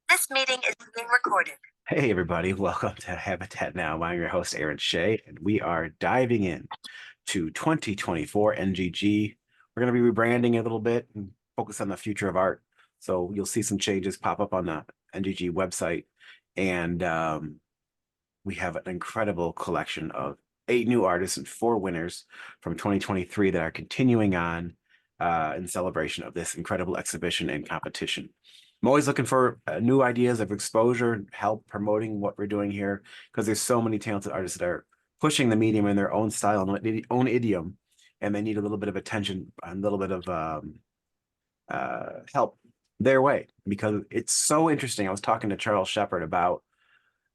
This meeting is being recorded. Hey, everybody. Welcome to Habitat Now. I'm your host, Aaron Shea, and we are diving in to 2024 NGG. We're going to be rebranding it a little bit and focus on the future of art. So you'll see some changes pop up on the NGG website. And we have an incredible collection of 8 new artists and 4 winners from 2023 that are continuing on in celebration of this incredible exhibition and competition. I'm always looking for new ideas of exposure, help promoting what we're doing here, because there's so many talented artists that are pushing the medium in their own style and own idiom, and they need a little bit of attention, a little bit of help their way, because it's so interesting. I was talking to Charles Shepard about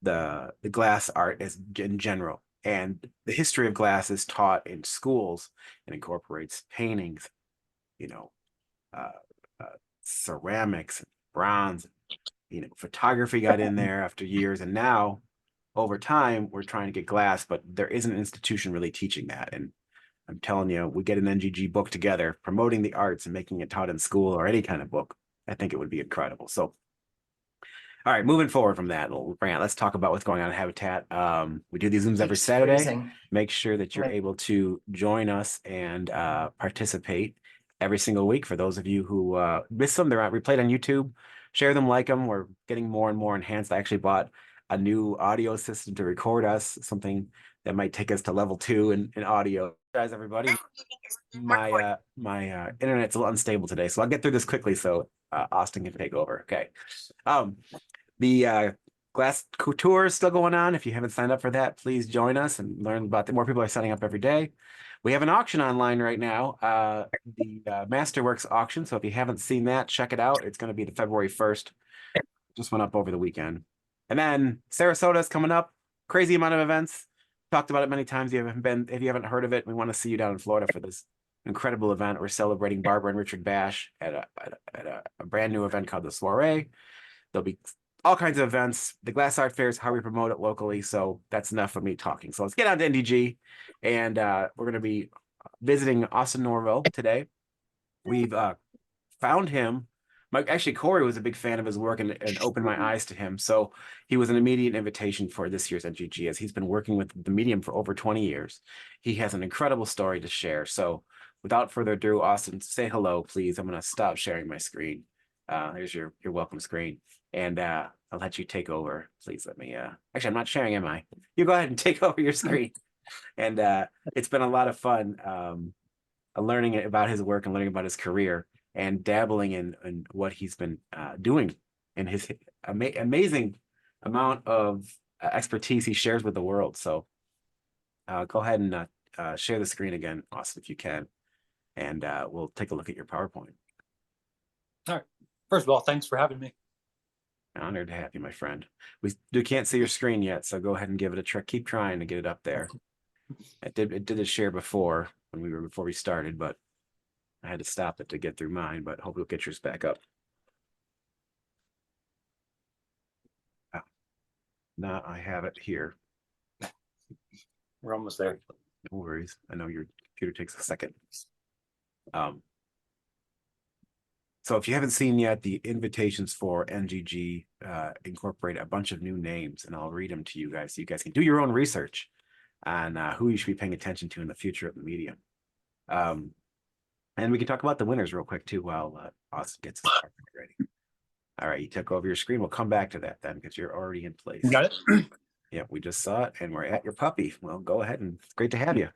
the glass art as in general, and the history of glass is taught in schools and incorporates paintings, you know, uh, ceramics, bronze, photography got in there after years, and now over time we're trying to get glass, but there isn't an institution really teaching that. And I'm telling you, we get an NGG book together promoting the arts and making it taught in school or any kind of book, I think it would be incredible. So all right, moving forward from that little rant, let's talk about what's going on in Habitat. We do these Zooms every Saturday. Make sure that you're able to join us and participate every single week. For those of you who miss them, they're replayed on YouTube. Share them, like them. We're getting more and more enhanced. I actually bought a new audio system to record us, something that might take us to level 2 in audio. Guys, everybody, my internet's a little unstable today, so I'll get through this quickly so Austin can take over. Okay. The glass tour is still going on. If you haven't signed up for that, please join us and learn about it. More people are signing up every day. We have an auction online right now, the Masterworks auction. So if you haven't seen that, check it out. It's going to be the February 1st. Just went up over the weekend. And then Sarasota is coming up. Crazy amount of events. Talked about it many times. If you haven't heard of it, we want to see you down in Florida for this incredible event. We're celebrating Barbara and Richard Bash at a brand new event called the Soiree. There'll be all kinds of events. The Glass Art Fair is how we promote it locally. So that's enough of me talking. So let's get on to NDG. And we're going to be visiting Austin Norvell today. We've found him. Actually, Corey was a big fan of his work and opened my eyes to him. So he was an immediate invitation for this year's NGG, as he's been working with the medium for over 20 years. He has an incredible story to share. So without further ado, Austin, say hello, please. I'm going to stop sharing my screen. Here's your welcome screen. And I'll let you take over. Please let me, actually, I'm not sharing, am I? You go ahead and take over your screen. And it's been a lot of fun learning about his work and learning about his career and dabbling in what he's been doing and his amazing amount of expertise he shares with the world. So go ahead and share the screen again, Austin, if you can, and we'll take a look at your PowerPoint. All right. First of all, thanks for having me. Honored to have you, my friend. We can't see your screen yet, so go ahead and give it a try. Keep trying to get it up there. It did a share before before we started, but I had to stop it to get through mine, but hope you'll get yours back up. Oh, now I have it here. We're almost there. No worries. I know your computer takes a second. So if you haven't seen yet, the invitations for NGG incorporate a bunch of new names, and I'll read them to you guys so you guys can do your own research on who you should be paying attention to in the future of the medium. And we can talk about the winners real quick too while Austin gets his part ready. All right, you took over your screen. We'll come back to that then because you're already in place. You got it? Yeah, we just saw it and we're at your puppy. Well, go ahead, and it's great to have you.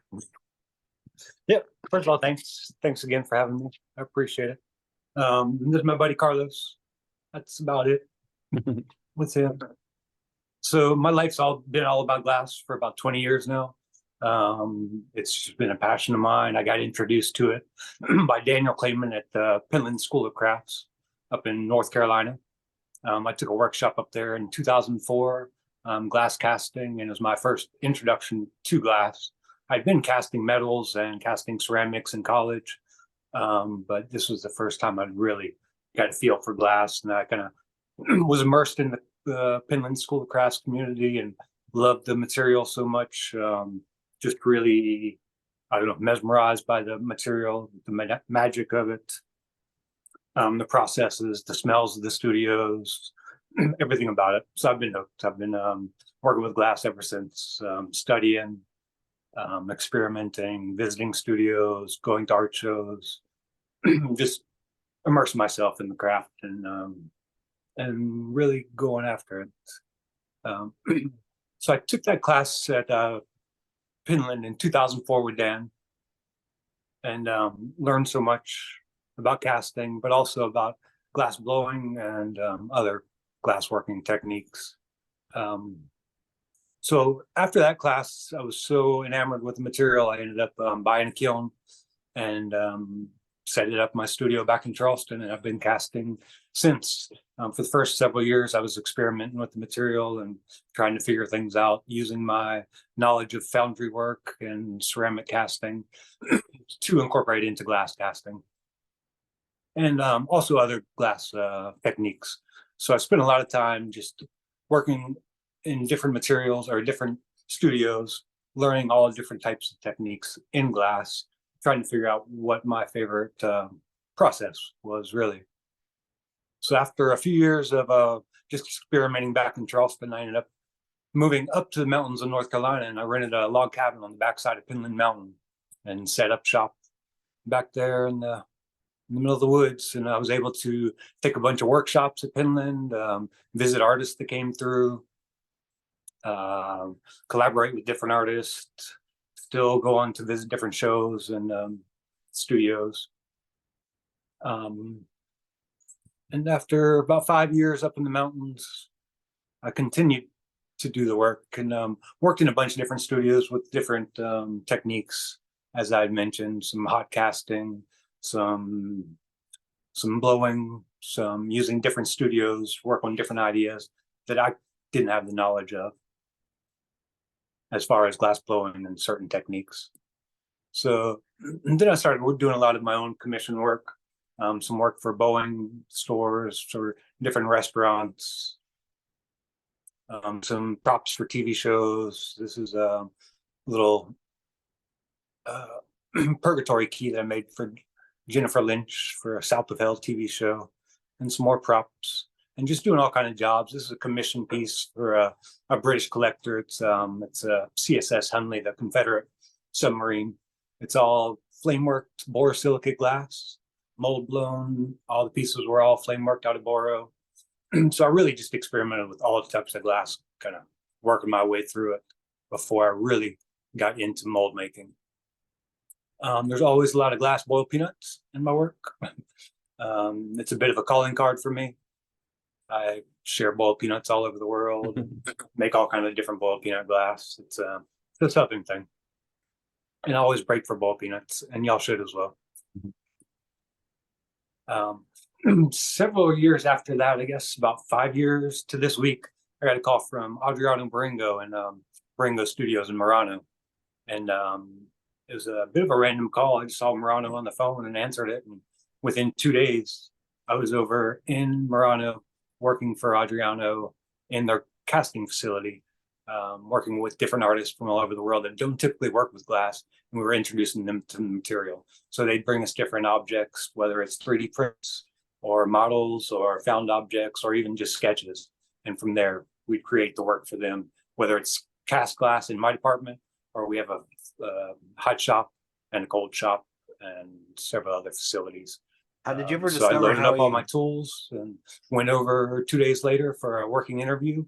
Yeah, first of all, thanks again for having me. I appreciate it. This is my buddy Carlos. That's about it. What's him? So my life's been all about glass for about 20 years now. It's just been a passion of mine. I got introduced to it by Daniel Clayman at the Penland School of Crafts up in North Carolina. I took a workshop up there in 2004, glass casting, and it was my first introduction to glass. I'd been casting metals and casting ceramics in college. But this was the first time I'd really got a feel for glass, and I kind of was immersed in the Penland School of Crafts community and loved the material so much. Just really, I don't know, mesmerized by the material, the magic of it, the processes, the smells of the studios, everything about it. So I've been hooked. I've been working with glass ever since, studying, experimenting, visiting studios, going to art shows, just immerse myself in the craft and really going after it. So I took that class at Finland in 2004 with Dan, and learned so much about casting, but also about glass blowing and other glass working techniques. So after that class, I was so enamored with the material, I ended up buying a kiln and set it up in my studio back in Charleston, and I've been casting since. For the first several years, I was experimenting with the material and trying to figure things out using my knowledge of foundry work and ceramic casting to incorporate into glass casting, and also other glass techniques. So I spent a lot of time just working in different materials or different studios, learning all different types of techniques in glass, trying to figure out what my favorite process was really. So after a few years of just experimenting back in Charleston, I ended up moving up to the mountains of North Carolina, and I rented a log cabin on the backside of Pinland Mountain and set up shop back there in the middle of the woods. And I was able to take a bunch of workshops at Pinland, visit artists that came through, collaborate with different artists, still go on to visit different shows and studios. And after about 5 years up in the mountains, I continued to do the work and worked in a bunch of different studios with different techniques, as I had mentioned, some hot casting, some blowing, some using different studios, work on different ideas that I didn't have the knowledge of as far as glass blowing and certain techniques. So then I started doing a lot of my own commission work, some work for Boeing stores or different restaurants, some props for TV shows. This is a little purgatory key that I made for Jennifer Lynch for a South of Hell TV show, and some more props, and just doing all kind of jobs. This is a commission piece for a British collector. It's a CSS Hunley, the Confederate submarine. It's all flame worked borosilicate glass, mold blown. All the pieces were all flame worked out of boro. So I really just experimented with all types of glass, kind of working my way through it before I really got into mold making. There's always a lot of glass boiled peanuts in my work. It's a bit of a calling card for me. I share boiled peanuts all over the world, make all kinds of different boiled peanut glass. It's a something thing. And I always break for boiled peanuts, and y'all should as well. Several years after that, I guess about 5 years to this week, I got a call from Adriano Baringo and Baringo Studios in Murano. And it was a bit of a random call. I just saw Murano on the phone and answered it. And within 2 days, I was over in Murano working for Adriano in their casting facility, working with different artists from all over the world that don't typically work with glass. And we were introducing them to the material. So they'd bring us different objects, whether it's 3D prints or models or found objects or even just sketches. And from there, we'd create the work for them, whether it's cast glass in my department, or we have a hot shop and a cold shop and several other facilities. How did you ever So I discover loaded how up all my tools and went over 2 days later for a working interview.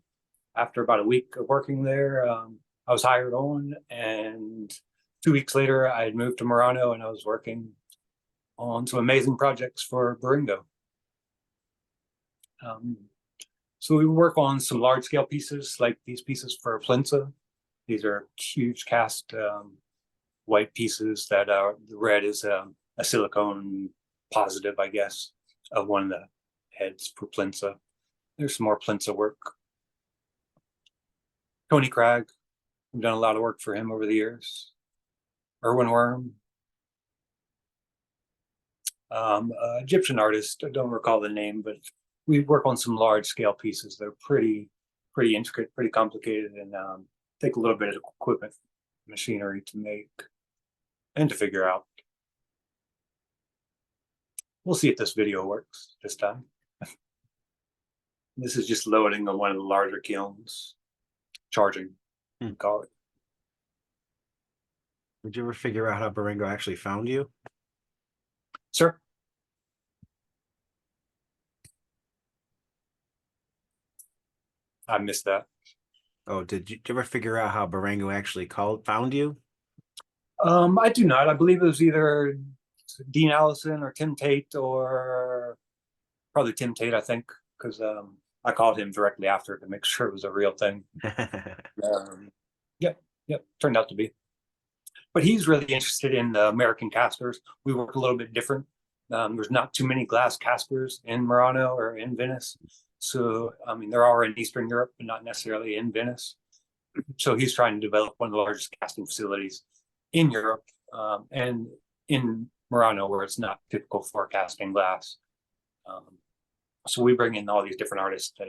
After about a week of working there, I was hired on, and 2 weeks later, I had moved to Murano and I was working on some amazing projects for Baringo. So we work on some large scale pieces like these pieces for Plinsa. These are huge cast white pieces that are, the red is a silicone positive, I guess, of one of the heads for Plinsa. There's some more Plinsa work. Tony Cragg, we've done a lot of work for him over the years. Erwin Worm, Egyptian artist, I don't recall the name, but we work on some large scale pieces that are pretty intricate, pretty complicated, and take a little bit of equipment, machinery to make and to figure out. We'll see if this video works this time. This is just loading on one of the larger kilns, charging, we call it. Did you ever figure out how Baringo actually found you? Sir? I missed that. Oh, did you ever figure out how Baringo actually found you? I do not. I believe it was either Dean Allison or Tim Tate, or probably Tim Tate, I think, because I called him directly after to make sure it was a real thing. Yep, turned out to be. But he's really interested in the American casters. We work a little bit different. There's not too many glass casters in Murano or in Venice. So, I mean, there are in Eastern Europe, but not necessarily in Venice. So he's trying to develop one of the largest casting facilities in Europe, and in Murano, where it's not typical for casting glass. So we bring in all these different artists that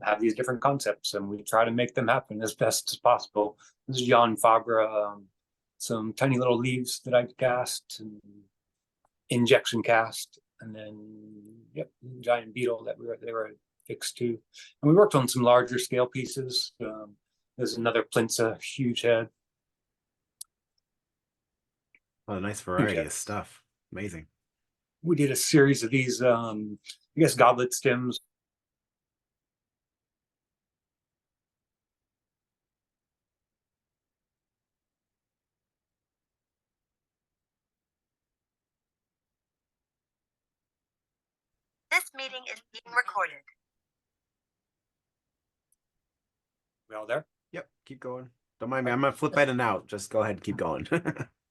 have these different concepts, and we try to make them happen as best as possible. This is Jan Fabre, some tiny little leaves that I cast, and injection cast, and then giant beetle that they were fixed to. And we worked on some larger scale pieces. There's another Plinsa, huge head. Oh, nice variety of stuff. Amazing. We did a series of these, I guess, goblet stems. This meeting is being recorded. We all there? Yep, keep going. Don't mind me. I'm gonna flip in and out. Just go ahead and keep going.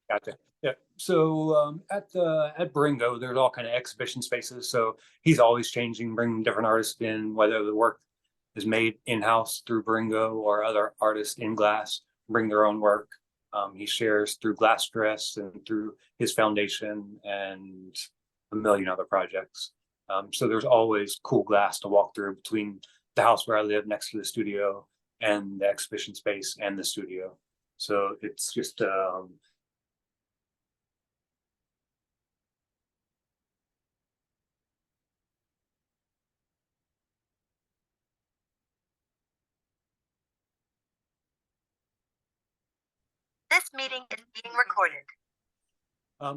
Gotcha. Yeah. So at Baringo, there's all kind of exhibition spaces. So he's always changing, bringing different artists in, whether the work is made in-house through Baringo or other artists in glass bring their own work. He shares through Glass Dress and through his foundation and a million other projects. So there's always cool glass to walk through between the house where I live next to the studio and the exhibition space and the studio. So it's just This meeting is being recorded.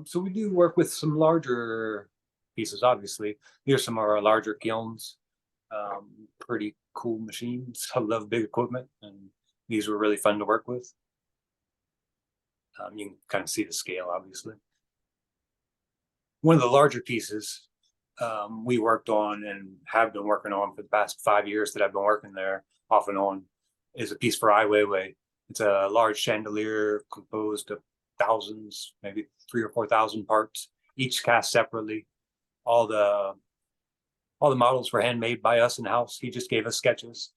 So we do work with some larger pieces, obviously. Here's some of our larger kilns. Pretty cool machines. I love big equipment, and these were really fun to work with. You can kind of see the scale, obviously. One of the larger pieces we worked on and have been working on for the past 5 years that I've been working there off and on is a piece for Ai Weiwei. It's a large chandelier composed of thousands, maybe 3,000 or 4,000 parts, each cast separately. All the models were handmade by us in house. He just gave us sketches.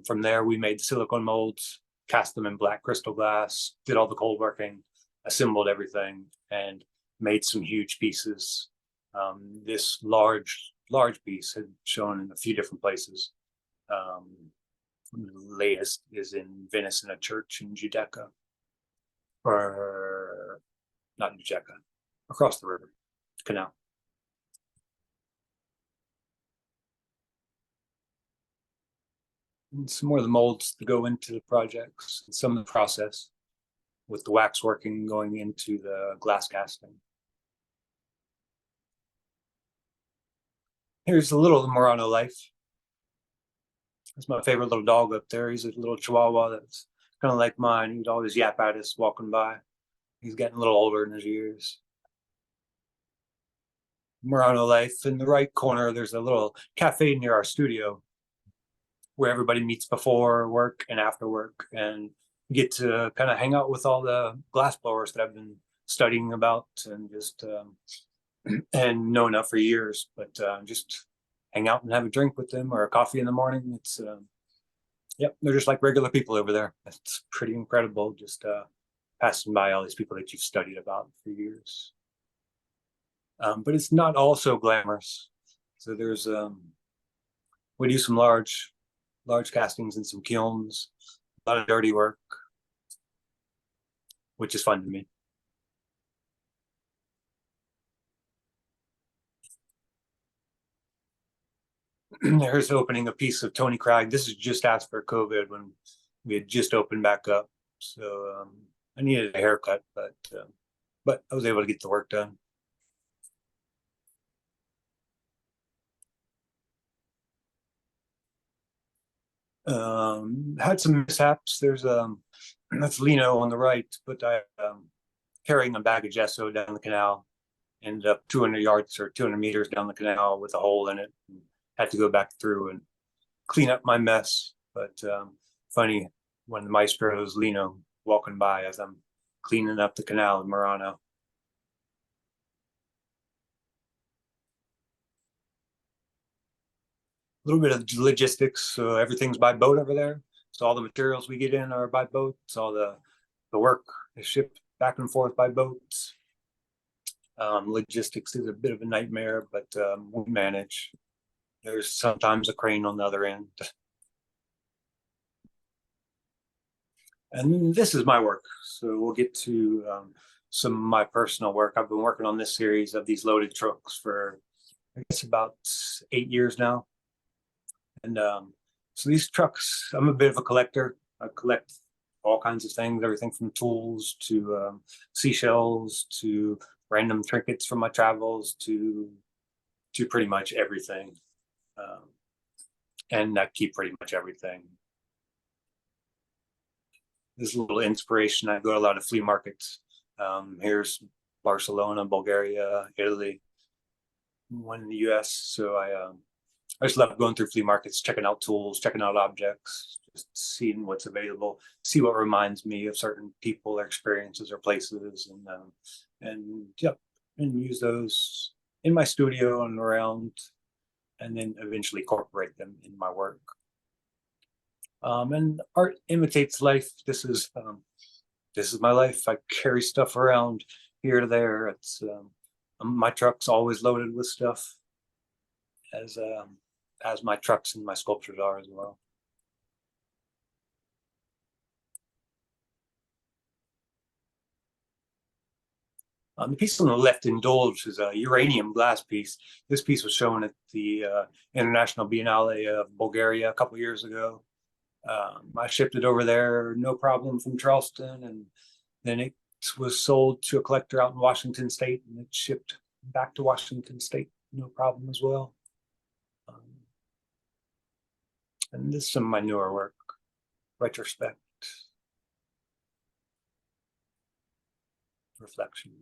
From there, we made silicone molds, cast them in black crystal glass, did all the cold working, assembled everything, and made some huge pieces. This large piece had shown in a few different places. The latest is in Venice in a church in Giudecca, or not in Giudecca, across the river, canal. And some more of the molds to go into the projects, and some of the process with the wax working going into the glass casting. Here's a little Murano life. That's my favorite little dog up there. He's a little Chihuahua that's kind of like mine. He'd always yap at us walking by. He's getting a little older in his years. Murano life. In the right corner, there's a little cafe near our studio where everybody meets before work and after work, and get to kind of hang out with all the glass blowers that I've been studying about and just and known of for years, but just hang out and have a drink with them or a coffee in the morning. It's they're just like regular people over there. It's pretty incredible, just passing by all these people that you've studied about for years. But it's not all so glamorous. So there's we do some large castings in some kilns, a lot of dirty work, which is fun to me. There's opening a piece of Tony Cragg. This is just after COVID when we had just opened back up. So I needed a haircut, but I was able to get the work done. Had some mishaps. There's that's Lino on the right, but I carrying a bag of gesso down the canal, ended up 200 yards or 200 meters down the canal with a hole in it. And had to go back through and clean up my mess. But funny when the maestro's Lino walking by as I'm cleaning up the canal in Murano. A little bit of logistics. So everything's by boat over there. So all the materials we get in are by boats. All the work is shipped back and forth by boats. Logistics is a bit of a nightmare, but we manage. There's sometimes a crane on the other end. And this is my work. So we'll get to some of my personal work. I've been working on this series of these loaded trucks for, I guess, about 8 years now. And so these trucks, I'm a bit of a collector. I collect all kinds of things, everything from tools to seashells to random trinkets from my travels to pretty much everything. And I keep pretty much everything. This is a little inspiration. I go to a lot of flea markets. Here's Barcelona, Bulgaria, Italy, one in the US. So I just love going through flea markets, checking out tools, checking out objects, just seeing what's available, see what reminds me of certain people or experiences or places, and use those in my studio and around, and then eventually incorporate them in my work. And art imitates life. This is my life. I carry stuff around here to there. It's my truck's always loaded with stuff, as my trucks and my sculptures are as well. The piece on the left, Indulge, is a uranium glass piece. This piece was shown at the International Biennale of Bulgaria a couple years ago. I shipped it over there, no problem, from Charleston, and then it was sold to a collector out in Washington State, and it shipped back to Washington State, no problem as well. And this is some of my newer work, retrospect, reflection.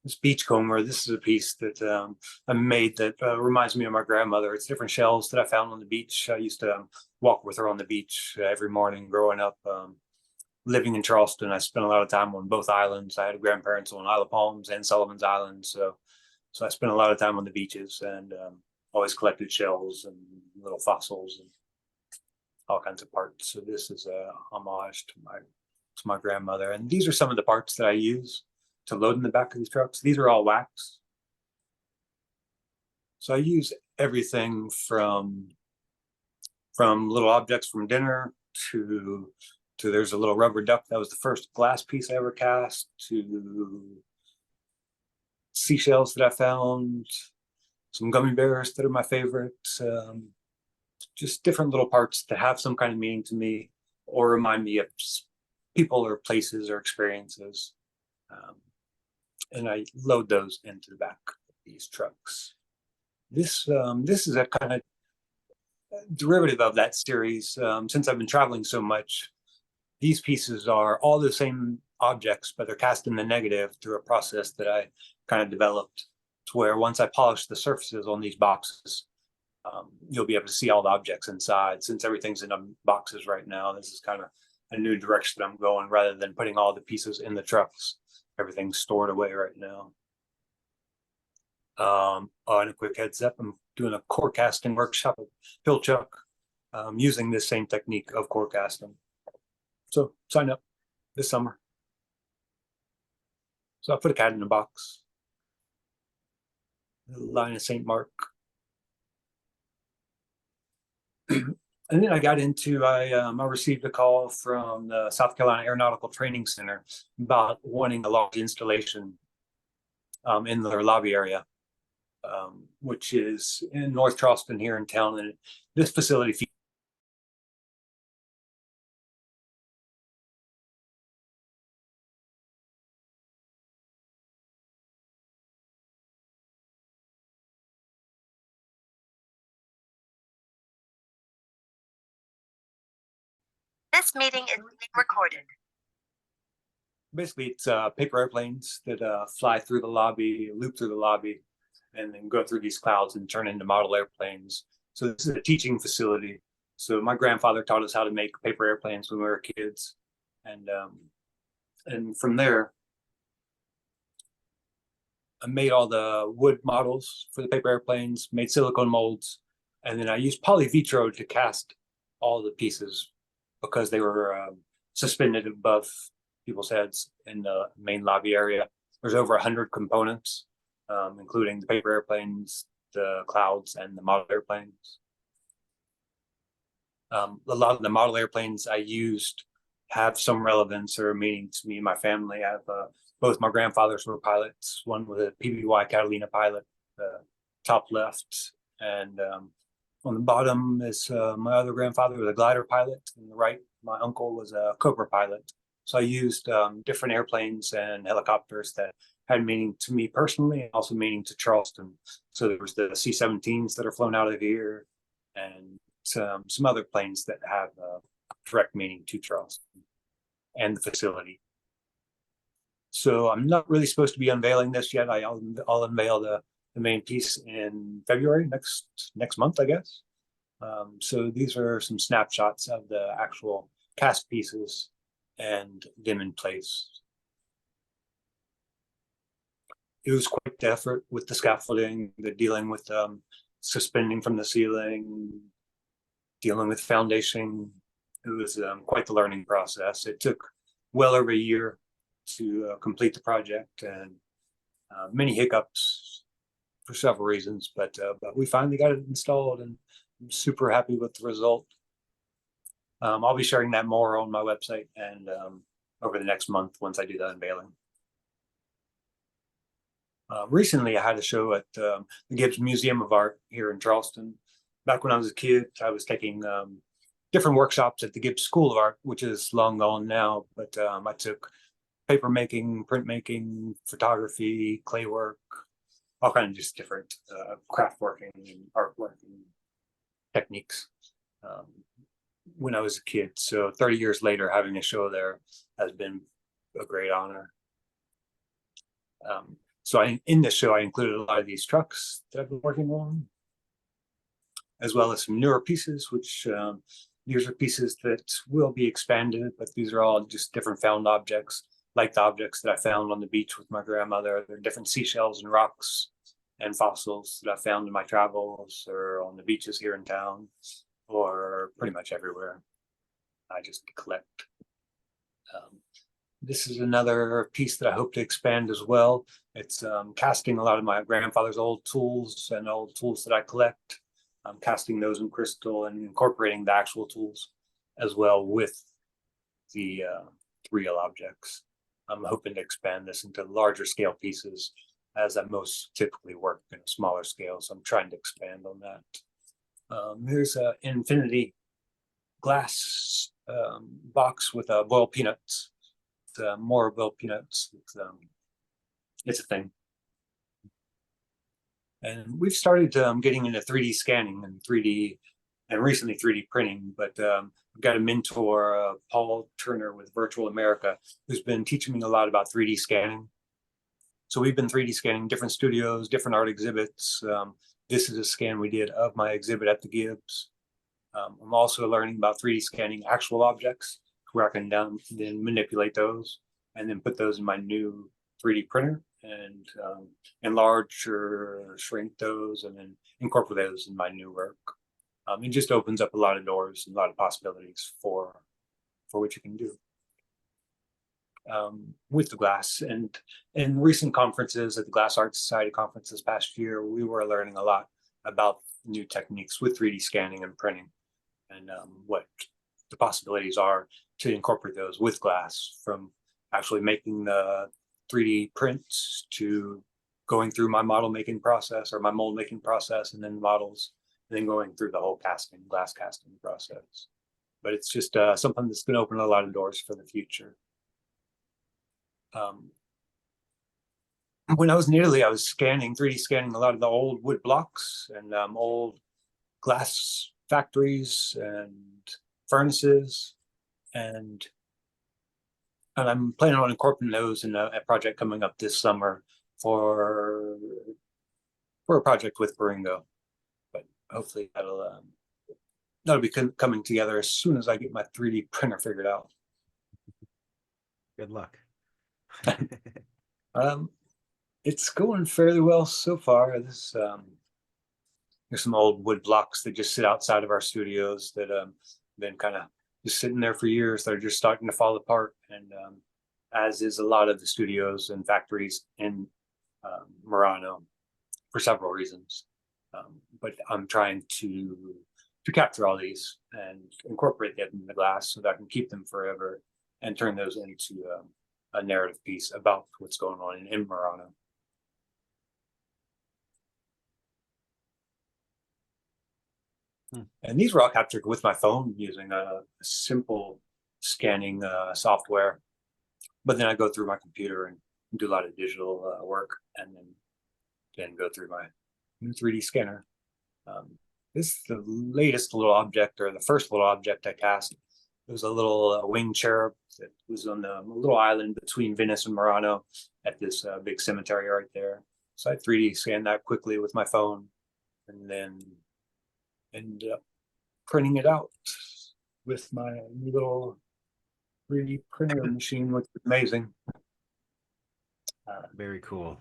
This beachcomber, this is a piece that I made that reminds me of my grandmother. It's different shells that I found on the beach. I used to walk with her on the beach every morning growing up. Living in Charleston, I spent a lot of time on both islands. I had grandparents on Isle of Palms and Sullivan's Island, so I spent a lot of time on the beaches and always collected shells and little fossils and all kinds of parts. So this is a homage to my grandmother. And these are some of the parts that I use to load in the back of these trucks. These are all wax. So I use everything from little objects from dinner to there's a little rubber duck that was the first glass piece I ever cast, to seashells that I found, some gummy bears that are my favorite, just different little parts that have some kind of meaning to me or remind me of people or places or experiences. And I load those into the back of these trucks. This is a kind of derivative of that series. Since I've been traveling so much, these pieces are all the same objects, but they're cast in the negative through a process that I kind of developed, to where once I polish the surfaces on these boxes, you'll be able to see all the objects inside. Since everything's in boxes right now, this is kind of a new direction that I'm going. Rather than putting all the pieces in the trucks, everything's stored away right now. And a quick heads up, I'm doing a core casting workshop at Pilchuck, using this same technique of core casting. So sign up this summer. So I put a cat in a box. The line of St. Mark. And then I got into, I received a call from the South Carolina Aeronautical Training Center about wanting a large installation in their lobby area. which is in North Charleston here in town. And this facility This meeting is being recorded. basically it's paper airplanes that fly through the lobby, loop through the lobby, and then go through these clouds and turn into model airplanes. So this is a teaching facility. So my grandfather taught us how to make paper airplanes when we were kids, and from there, I made all the wood models for the paper airplanes, made silicone molds, and then I used polyvitro to cast all the pieces because they were suspended above people's heads in the main lobby area. There's over 100 components, including the paper airplanes, the clouds, and the model airplanes. A lot of the model airplanes I used have some relevance or meaning to me and my family. I have both my grandfathers were pilots. One was a PBY Catalina pilot, top left, and on the bottom is my other grandfather was a glider pilot. On the right, my uncle was a Cobra pilot. So I used different airplanes and helicopters that had meaning to me personally and also meaning to Charleston. So there was the C-17s that are flown out of here and some other planes that have direct meaning to Charleston and the facility. So I'm not really supposed to be unveiling this yet. I'll unveil the main piece in February next month, I guess. So these are some snapshots of the actual cast pieces and them in place. It was quite the effort with the scaffolding, the dealing with suspending from the ceiling, dealing with foundation. It was quite the learning process. It took well over a year to complete the project, and many hiccups for several reasons, but we finally got it installed, and I'm super happy with the result. I'll be sharing that more on my website and over the next month once I do the unveiling. Recently, I had a show at the Gibbs Museum of Art here in Charleston. Back when I was a kid, I was taking different workshops at the Gibbs School of Art, which is long gone now, but I took paper making, printmaking, photography, clay work, all kinds of just different craft working and art working techniques when I was a kid. So 30 years later, having a show there has been a great honor. So in this show, I included a lot of these trucks that I've been working on, as well as some newer pieces, which these are pieces that will be expanded, but these are all just different found objects, like the objects that I found on the beach with my grandmother. They're different seashells and rocks and fossils that I found in my travels or on the beaches here in town or pretty much everywhere. I just collect. This is another piece that I hope to expand as well. It's casting a lot of my grandfather's old tools and old tools that I collect. I'm casting those in crystal and incorporating the actual tools as well with the real objects. I'm hoping to expand this into larger scale pieces as I most typically work in a smaller scale. So I'm trying to expand on that. Here's an infinity glass box with boiled peanuts. More boiled peanuts. It's a thing. And we've started getting into 3D scanning and recently 3D printing, but I've got a mentor, Paul Turner with Virtual America, who's been teaching me a lot about 3D scanning. So we've been 3D scanning different studios, different art exhibits. This is a scan we did of my exhibit at the Gibbs. I'm also learning about 3D scanning actual objects, where I can then manipulate those and then put those in my new 3D printer and enlarge or shrink those and then incorporate those in my new work. It just opens up a lot of doors and a lot of possibilities for what you can do with the glass. And in recent conferences at the Glass Art Society conference this past year, we were learning a lot about new techniques with 3D scanning and printing and what the possibilities are to incorporate those with glass, from actually making the 3D prints to going through my model making process or my mold making process, and then models, and then going through the whole glass casting process. But it's just something that's going to open a lot of doors for the future. When I was in Italy, I was 3D scanning a lot of the old wood blocks and old glass factories and furnaces, and I'm planning on incorporating those in a project coming up this summer for a project with Baringo. But hopefully that'll be coming together as soon as I get my 3D printer figured out. Good luck. It's going fairly well so far. There's some old wood blocks that just sit outside of our studios that been kind of just sitting there for years. They're just starting to fall apart, and as is a lot of the studios and factories in Murano for several reasons. But I'm trying to capture all these and incorporate them in the glass so that I can keep them forever and turn those into a narrative piece about what's going on in Murano. And these were all captured with my phone using a simple scanning software. But then I go through my computer and do a lot of digital work, and then go through my new 3D scanner. This is the latest little object, or the first little object I cast. It was a little winged cherub that was on a little island between Venice and Murano at this big cemetery right there. So I 3D scanned that quickly with my phone, and then ended up printing it out with my new little 3D printer machine, which is amazing. Very cool.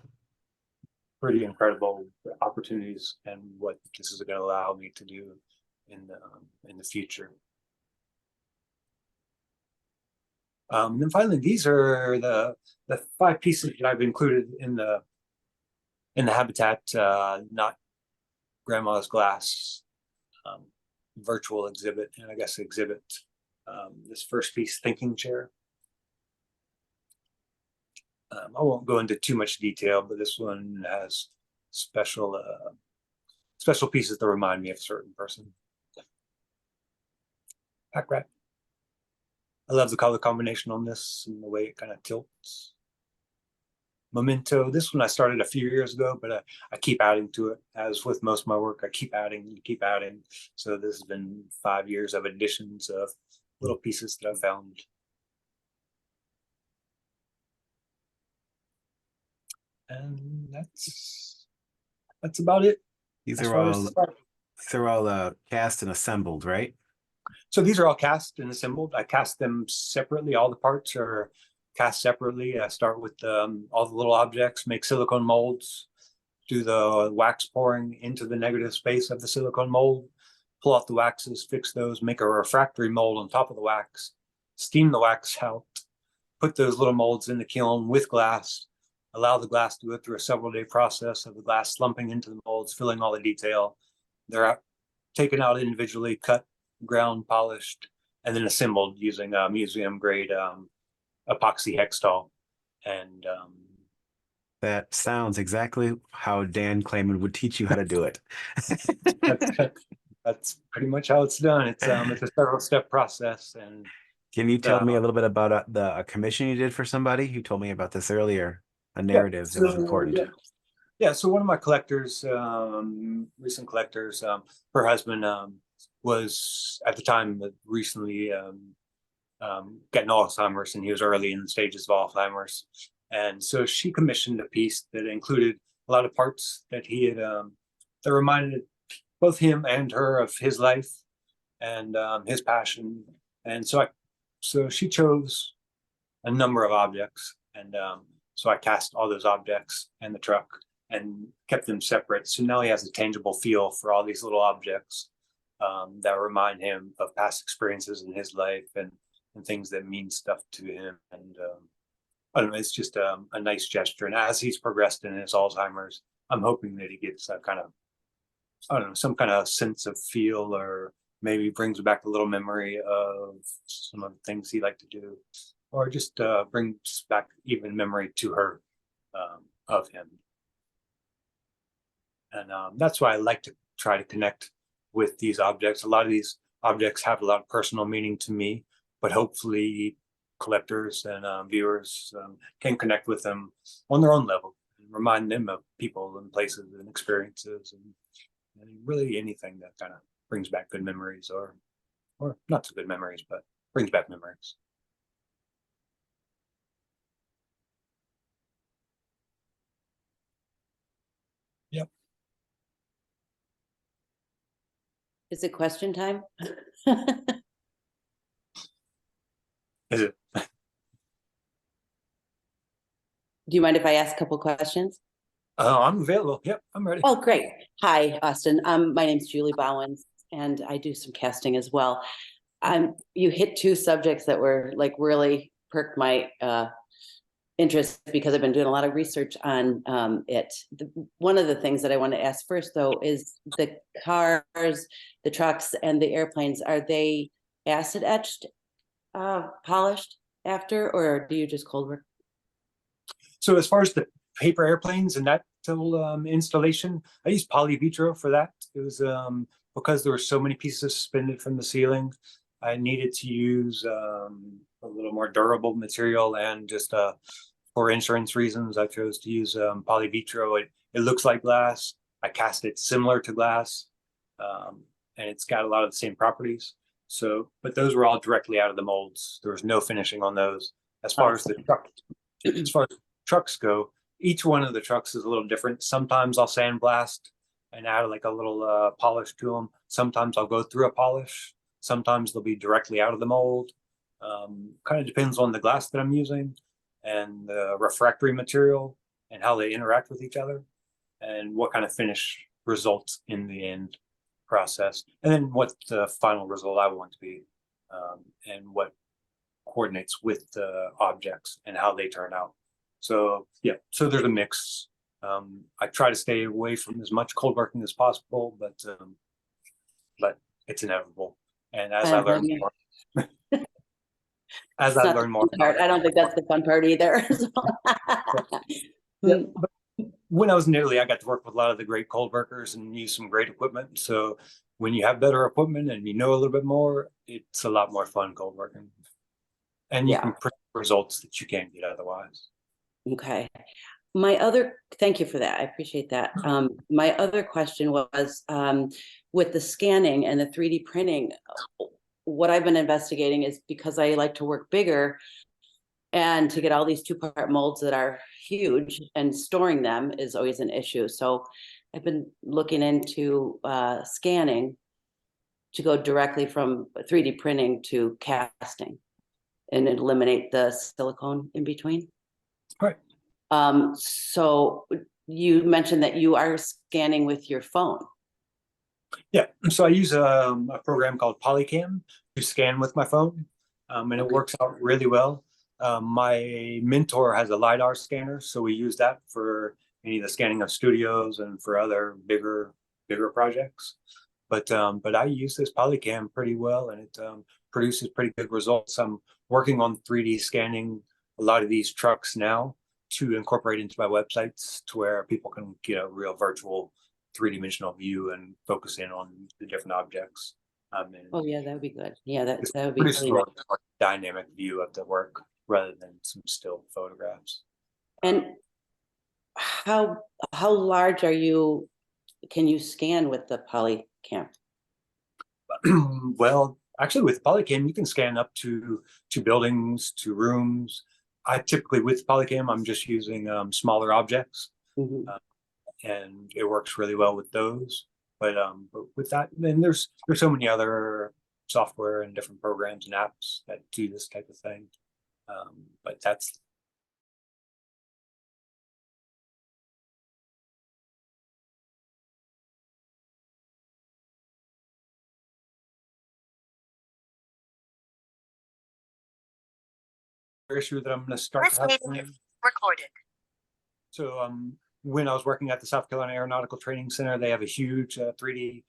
Pretty incredible opportunities and what this is going to allow me to do in the future. Then finally, these are the 5 pieces that I've included in the Habitat Not Grandma's Glass virtual exhibit, and I guess exhibit. This first piece, thinking chair. I won't go into too much detail, but this one has special pieces that remind me of a certain person. Pack rat. I love the color combination on this and the way it kind of tilts. Memento. This one I started a few years ago, but I keep adding to it. As with most of my work, I keep adding. So this has been 5 years of additions of little pieces that I found. And that's about it. These are all cast and assembled, right? So these are all cast and assembled. I cast them separately. All the parts are cast separately. I start with all the little objects, make silicone molds, do the wax pouring into the negative space of the silicone mold, pull out the waxes, fix those, make a refractory mold on top of the wax, steam the wax out, put those little molds in the kiln with glass, allow the glass to go through a several-day process of the glass slumping into the molds, filling all the detail. They're taken out individually, cut, ground, polished, and then assembled using museum-grade epoxy hextol. And that sounds exactly how Dan Clayman would teach you how to do it. That's pretty much how it's done. It's a several-step process. And can you tell me a little bit about the commission you did for somebody? You told me about this earlier. A narrative that was important. Yeah. So one of my collectors, recent collectors, her husband was at the time recently getting Alzheimer's, and he was early in the stages of Alzheimer's. And so she commissioned a piece that included a lot of parts that he had that reminded both him and her of his life and his passion. And so she chose a number of objects, and so I cast all those objects and the truck and kept them separate. So now he has a tangible feel for all these little objects that remind him of past experiences in his life and things that mean stuff to him. And I don't know, it's just a nice gesture. And as he's progressed in his Alzheimer's, I'm hoping that he gets a kind of, I don't know, some kind of sense of feel, or maybe brings back a little memory of some of the things he liked to do, or just brings back even memory to her of him. And that's why I like to try to connect with these objects. A lot of these objects have a lot of personal meaning to me, but hopefully collectors and viewers can connect with them on their own level and remind them of people and places and experiences and really anything that kind of brings back good memories or not so good memories, but brings back memories. Yep. Is it question time? Is it? Do you mind if I ask a couple questions? I'm available. Yep, I'm ready. Oh, great. Hi, Austin. My name's Julie Bowens, and I do some casting as well. You hit two subjects that were like really perked my interest because I've been doing a lot of research on it. One of the things that I want to ask first, though, is the cars, the trucks, and the airplanes, are they acid etched, polished after, or do you just cold work? So as far as the paper airplanes and that whole installation, I used poly vitro for that. It was because there were so many pieces suspended from the ceiling, I needed to use a little more durable material, and just for insurance reasons, I chose to use poly vitro. It looks like glass. I cast it similar to glass, and it's got a lot of the same properties. So, but those were all directly out of the molds. There was no finishing on those. As far as the truck, as far as trucks go, each one of the trucks is a little different. Sometimes I'll sandblast and add like a little polish to them. Sometimes I'll go through a polish. Sometimes they'll be directly out of the mold. Kind of depends on the glass that I'm using and the refractory material and how they interact with each other and what kind of finish results in the end process. And then what the final result I want to be, and what coordinates with the objects and how they turn out. So yeah, so there's a mix. I try to stay away from as much cold working as possible, but it's inevitable. And as I learn more, as I learn more, I don't think that's the fun part either. yeah, but when I was in Italy, I got to work with a lot of the great cold workers and use some great equipment. So when you have better equipment and you know a little bit more, it's a lot more fun cold working. And you can print results that you can't get otherwise. Okay. Thank you for that. I appreciate that. My other question was, with the scanning and the 3D printing, what I've been investigating is, because I like to work bigger and to get all these 2-part molds that are huge, and storing them is always an issue. So I've been looking into scanning to go directly from 3D printing to casting and eliminate the silicone in between. Right. So you mentioned that you are scanning with your phone. Yeah, so I use a program called Polycam to scan with my phone, and it works out really well. My mentor has a LiDAR scanner, so we use that for any of the scanning of studios and for other bigger projects. But I use this Polycam pretty well, and it produces pretty good results. I'm working on 3D scanning a lot of these trucks now to incorporate into my websites, to where people can get a real virtual 3-dimensional view and focus in on the different objects. Oh yeah, that would be good. Yeah, that would be pretty really nice. Dynamic view of the work rather than some still photographs. And how large can you scan with the Polycam? Well, actually with Polycam, you can scan up to buildings, to rooms. I typically, with Polycam, I'm just using smaller objects, and it works really well with those. But with that, then there's so many other software and different programs and apps that do this type of thing. But that's issue that I'm going to start. This meeting is recorded. So when I was working at the South Carolina Aeronautical Training Center, they have a huge 3D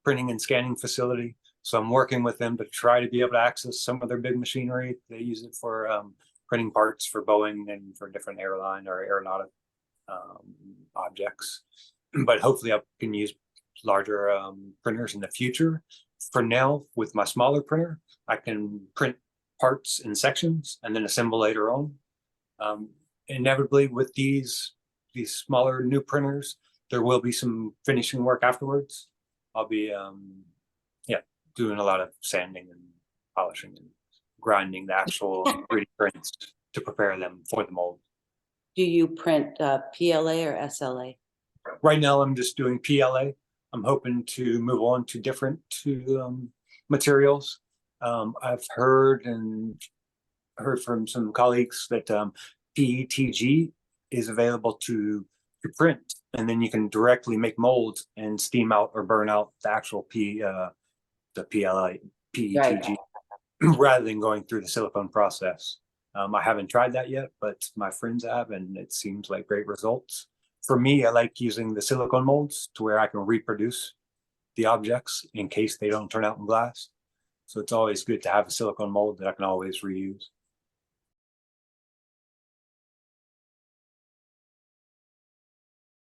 printing and scanning facility. So I'm working with them to try to be able to access some of their big machinery. They use it for printing parts for Boeing and for different airline or aeronautic objects. but hopefully I can use larger printers in the future. For now, with my smaller printer, I can print parts in sections and then assemble later on. Inevitably, with these smaller new printers, there will be some finishing work afterwards. I'll be doing a lot of sanding and polishing and grinding the actual 3D prints to prepare them for the mold. Do you print PLA or SLA? Right now, I'm just doing PLA. I'm hoping to move on to different materials. I've heard from some colleagues that PETG is available to print, and then you can directly make molds and steam out or burn out the actual the PLA PETG Right. rather than going through the silicone process. I haven't tried that yet, but my friends have, and it seems like great results. For me, I like using the silicone molds to where I can reproduce the objects in case they don't turn out in glass. So it's always good to have a silicone mold that I can always reuse.